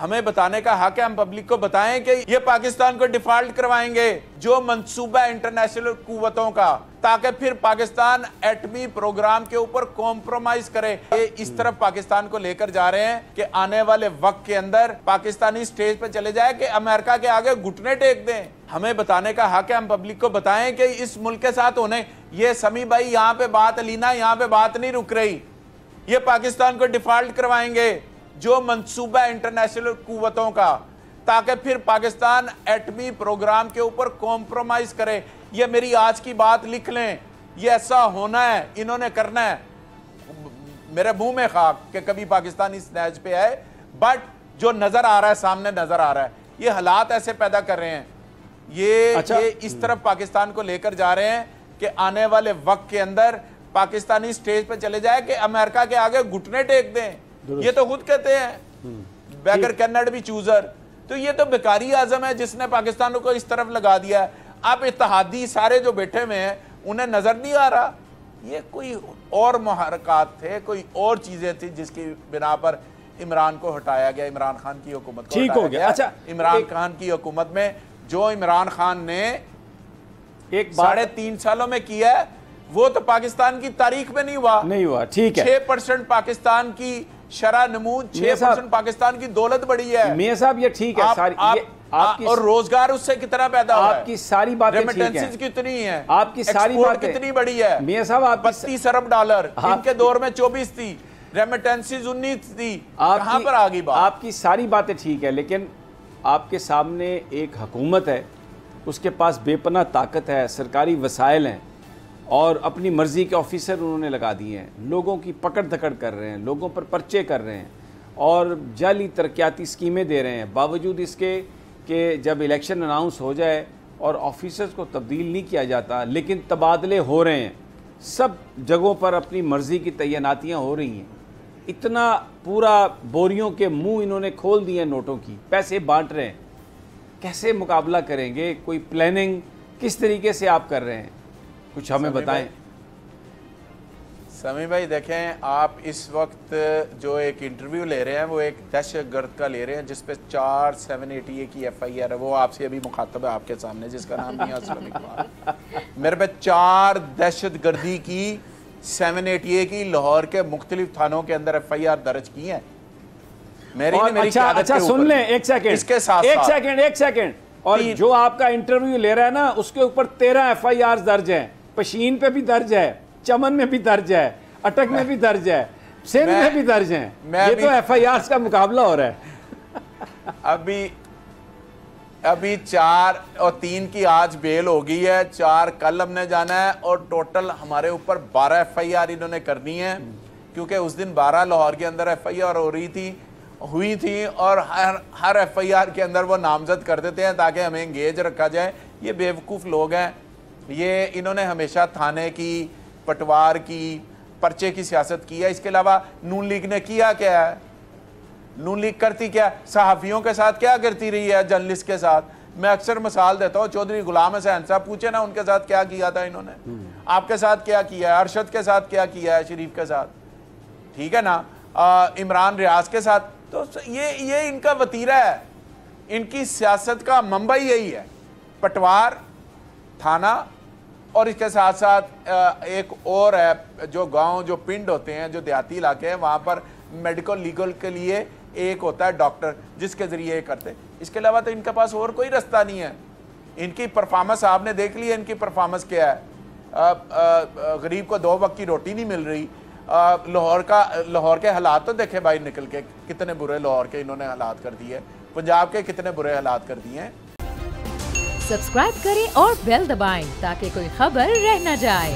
हमें बताने का हक है, हम पब्लिक को बताएं कि ये पाकिस्तान को डिफॉल्ट करवाएंगे जो मंसूबा इंटरनेशनल कुव्वतों का, ताकि फिर पाकिस्तान एटमी प्रोग्राम के ऊपर कॉम्प्रोमाइज करे। ये इस तरफ पाकिस्तान को लेकर जा रहे हैं कि आने वाले वक्त के अंदर पाकिस्तानी स्टेज पे चले जाए कि अमेरिका के आगे घुटने टेक दें। हमें बताने का हक है, हम पब्लिक को बताएं कि इस मुल्क के साथ होने, ये समी भाई यहाँ पे बात, अलीना यहाँ पे बात नहीं रुक रही, ये पाकिस्तान को डिफॉल्ट करवाएंगे जो मंसूबा इंटरनेशनल कुव्वतों का, ताकि फिर पाकिस्तान एटमी प्रोग्राम के ऊपर कॉम्प्रोमाइज करे। ये मेरी आज की बात लिख लें, ये ऐसा होना है, इन्होंने करना है। मेरे मुंह में खाक कि कभी पाकिस्तान इस नैज पे आए, बट जो नजर आ रहा है, सामने नजर आ रहा है, ये हालात ऐसे पैदा कर रहे हैं, ये इस तरफ पाकिस्तान को लेकर जा रहे हैं कि आने वाले वक्त के अंदर पाकिस्तानी स्टेज पे चले जाए कि अमेरिका के आगे घुटने टेक दें। ये तो खुद कहते हैं बैगर कैनड भी चूजर। तो ये तो बेकारी आजम है जिसने पाकिस्तान को इस तरफ लगा दिया है। अब इत्तेहादी सारे जो बैठे हुए हैं उन्हें नजर नहीं आ रहा, ये कोई और मुहरकात थे, कोई और चीजें थी जिसकी बिना पर इमरान को हटाया गया, इमरान खान की हुकूमत को ठीक हो गया। अच्छा, इमरान खान की हुकूमत में जो इमरान खान ने एक 3.5 सालों में किया है वो तो पाकिस्तान की तारीख में नहीं हुआ। ठीक है, 6% पाकिस्तान की शरह नमूद, 6% पाकिस्तान की दौलत बढ़ी है। मियां साहब ये ठीक है, आपकी और रोजगार उससे कितना पैदा हुआ है? आपकी सारी बातें रेमिटेंसेस कितनी है, आपकी सारी बातें कितनी बड़ी है? मियां साहब, आप 32 अरब डॉलर, इनके दौर में 24 थी, रेमिटेंसेस 19 थी, कहां पर आ गई बात? आपकी सारी बातें ठीक है, लेकिन आपके सामने एक हुकूमत है, उसके पास बेपनाह ताकत है, सरकारी वसाइल हैं और अपनी मर्ज़ी के ऑफिसर उन्होंने लगा दिए हैं, लोगों की पकड़ धकड़ कर रहे हैं, लोगों पर पर्चे कर रहे हैं और जाली तरक्याती स्कीमें दे रहे हैं। बावजूद इसके कि जब इलेक्शन अनाउंस हो जाए और ऑफिसर्स को तब्दील नहीं किया जाता, लेकिन तबादले हो रहे हैं, सब जगहों पर अपनी मर्ज़ी की तैनातियाँ हो रही हैं। इतना पूरा बोरियों के मुंह इन्होंने खोल दिए नोटों की, पैसे बांट रहे हैं। कैसे मुकाबला करेंगे? कोई प्लानिंग किस तरीके से आप कर रहे हैं? कुछ हमें बताएं। समी भाई देखें, आप इस वक्त जो एक इंटरव्यू ले रहे हैं वो एक दहशतगर्द का ले रहे हैं जिस पे 4 780A की FIR है। वो आपसे अभी मुखातब है आपके सामने, जिसका नाम मियां असलम इकबाल। मेरे पे 4 दहशतगर्दी की 780A की लाहौर के मुख्तलिफ थानों के अंदर FIR दर्ज की है। अच्छा सुन लें, एक सेकेंड, इसके साथ एक सेकेंड और जो आपका इंटरव्यू ले रहा है ना, उसके ऊपर 13 FIR दर्ज है। पशीन पे भी दर्ज है, चमन में भी दर्ज है, अटक में भी दर्ज है, सिंध में भी दर्ज है। ये तो FIR का मुकाबला हो रहा है। अभी 4 और 3 की आज बेल हो गई है, 4 कल हमने जाना है और टोटल हमारे ऊपर 12 FIR इन्होंने करनी है, क्योंकि उस दिन 12 लाहौर के अंदर FIR हुई थी और हर FIR के अंदर वो नामजद कर देते हैं ताकि हमें एंगेज रखा जाए। ये बेवकूफ़ लोग हैं। ये इन्होंने हमेशा थाने की, पटवार की, पर्चे की सियासत की है। इसके अलावा नून लीग ने किया क्या है? नून लीग करती क्या? सहाफ़ियों के साथ क्या करती रही है, जर्नलिस्ट के साथ? मैं अक्सर मिसाल देता हूँ, चौधरी गुलाम हसैन साहब, पूछे ना उनके साथ क्या किया था इन्होंने, आपके साथ क्या किया है, अरशद के साथ क्या किया है, शरीफ के साथ, ठीक है ना, इमरान रियाज के साथ। तो ये इनका वतीरा है, इनकी सियासत का मंबा यही है, पटवार, थाना और इसके साथ साथ एक और है जो गांव, जो पिंड होते हैं, जो देहाती इलाके हैं, वहाँ पर मेडिकल लीगल के लिए एक होता है डॉक्टर जिसके ज़रिए ये करते। इसके अलावा तो इनके पास और कोई रास्ता नहीं है। इनकी परफॉर्मेंस आपने देख ली है, इनकी परफॉर्मेंस क्या है। गरीब को 2 वक्त की रोटी नहीं मिल रही। लाहौर के हालात तो देखे भाई, निकल के कितने बुरे लाहौर के इन्होंने हालात कर दिए, पंजाब के कितने बुरे हालात कर दिए हैं। सब्सक्राइब करें और बेल दबाएं ताकि कोई खबर रह न जाए।